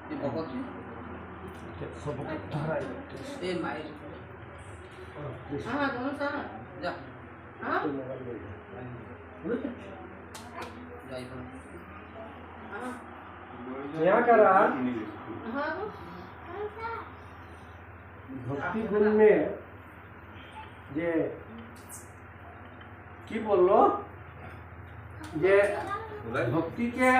এই ভগতী সবকে ধরাই এই মায়ের हाँ दोनों साथ যা हाँ যাই বল हाँ यहाँ करा हाँ भक्ति गुण में যে কি বললো যে ভক্তিকে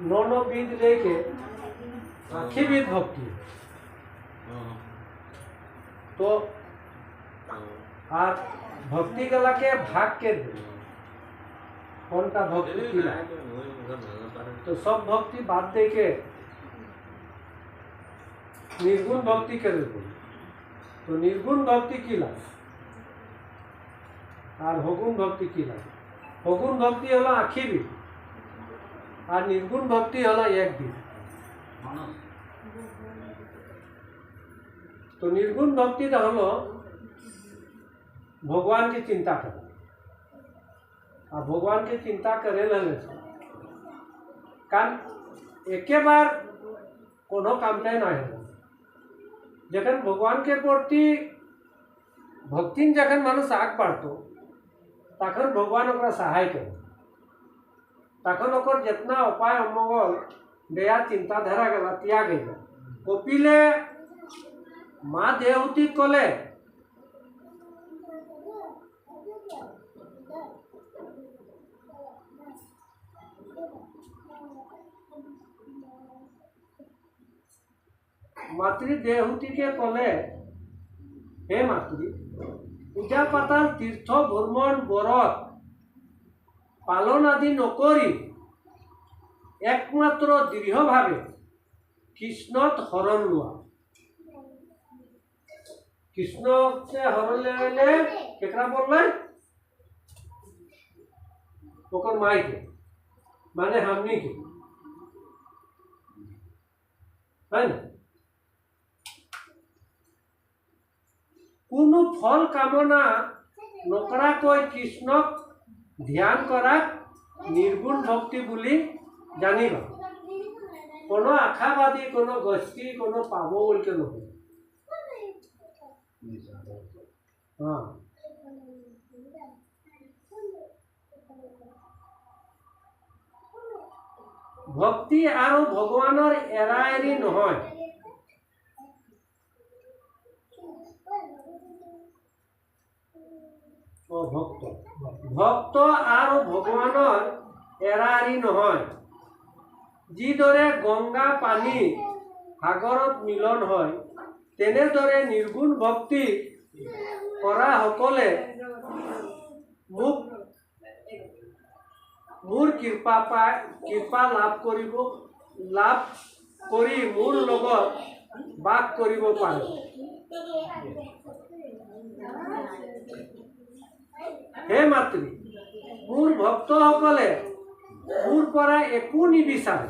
ননবিদ রেখে আখিবিদ ভক্তি তো আর ভক্তি গলাকে ভাগ के दे कौन सा भक्ति किला तो सब भक्ति बात दे के निर्गुण भक्ति के दे तो निर्गुण भक्ति किला और हगुण भक्ति किला हगुण भक्ति हलो आखिबिद और निर्गुण भक्ति हलो एक बिद तो निर्गुण भक्ति हलो भगवान की चिंता कर और भगवान की चिंता करे लगे कारण एक बार कोनो कामते ना है जखन भगवान के प्रति भक्ति जखन मानुष आग पड़तो तखन भगवान ओकरा सहाय करे तखन ओकर जितना उपाय अमंगल दया चिंताधारा गला त्याग गया कपिले माँ देवती कले मातृ देहूति के कले हे मातृ पूजा पाताल तीर्थ भ्रमण बरत पालन आदि नकरी एकमात्र दृढ़ भावे कृष्णत हरण लुआ कृष्ण से हरण ले केकरा बोल ओकर माई के माने हमनी के है ना कोनो फल कामना नकरा कोई कृष्णक ध्यान करा निर्गुण भक्ति बुली जानिबा कोनो आशावादी कोनो गोष्ठी कोनो पाबो बोल के नहो हाँ भक्ति आरो भगवानर एरा एरी নহয় भक्त भक्त और भगवानर एरारी নহয় जिदरे गंगा पानी सागरत मिलन হয় तेनेदरे निर्गुण भक्ति करा सकले मोर कृपा पाय कृपा लाभ करिब लाभ करी मोर লগত बास करिब पारे हे मातृ मोर भक्त सकले मोर परा एकো निबिचारे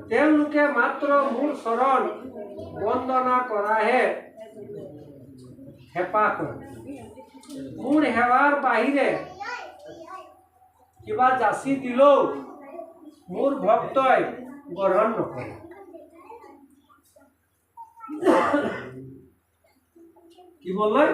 तेलुके मात्र मोर शरण वंदना कराहे हेपा करे मोर हेवार बाहिरे किबा जासी दिलो मोर भक्तय ग्रहण नकरे कि बोलले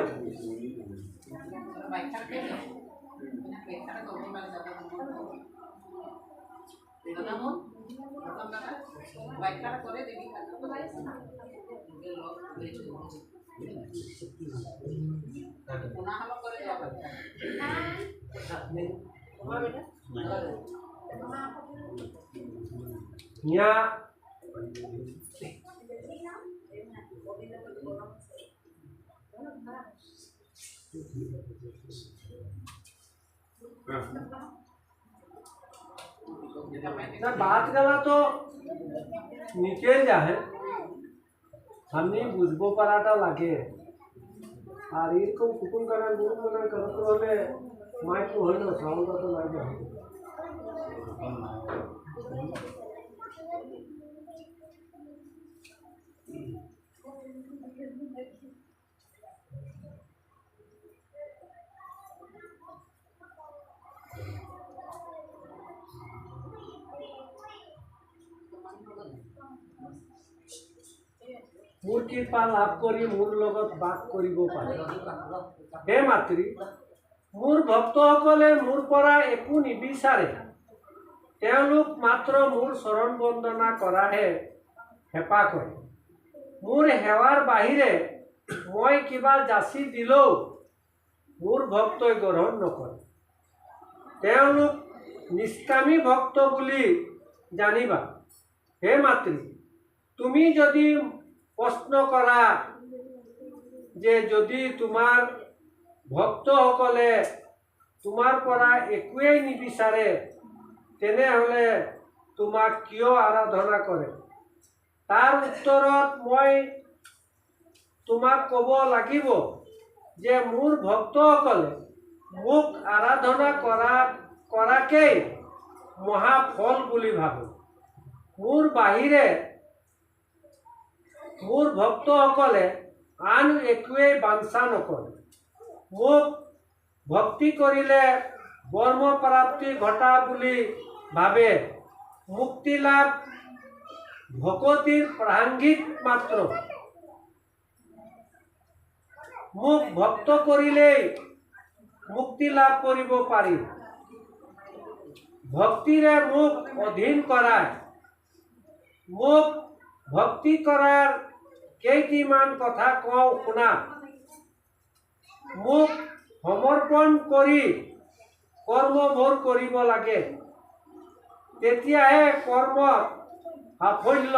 यहाँ ना बात गला तो निकल जाए हमने बुझबो पराटा लागे और इनको कुकुम करा गुरु मना कर तो हमें माइक को होना साउंड तो लागे কৃপা লাভ কৰি মোৰ লগত বাস কৰিব পাৰে। হে মাতৃ, মোৰ ভক্তসকলে মোৰ পৰা একো নিবিচাৰে, তেওঁলোক মাত্ৰ মোৰ চৰণ বন্দনা কৰাহে হেঁপাহ কৰে। মোৰ সেৱাৰ বাহিৰে মই কিবা যাচি দিলেও মোৰ ভক্তই গ্ৰহণ নকৰে। তেওঁলোক নিষ্কামী ভক্ত বুলি জানিবা। হে মাতৃ, তুমি যদি প্ৰশ্ন কৰা যে যদি তোমাৰ ভক্তসকলে তোমাৰ পৰা একোৱেই নিবিচাৰে তেনেহ'লে তোমাক কিয় আৰাধনা কৰে, তাৰ উত্তৰত মই তোমাক ক'ব লাগিব যে মোৰ ভক্তসকলে মোক আৰাধনা কৰাকেই মহাফল বুলি ভাবে। মোৰ বাহিৰে মোৰ ভক্তসকলে আন একোৱেই বাঞ্ছা নকৰে। মোক ভক্তি কৰিলে ব্ৰহ্মপ্ৰাপ্তি ঘটা বুলি ভাবে। মুক্তি লাভ ভকতিৰ প্ৰাসংগিক মাত্ৰ। মোক ভক্ত কৰিলেই মুক্তি লাভ কৰিব পাৰি। ভক্তিৰে মোক অধীন কৰায়। মোক ভক্তি কৰাৰ কেইটিমান কথা কওঁ শুনা। মোক সমৰ্পণ কৰি কৰ্মবোৰ কৰিব লাগে, তেতিয়াহে কৰ্মত সাফল্য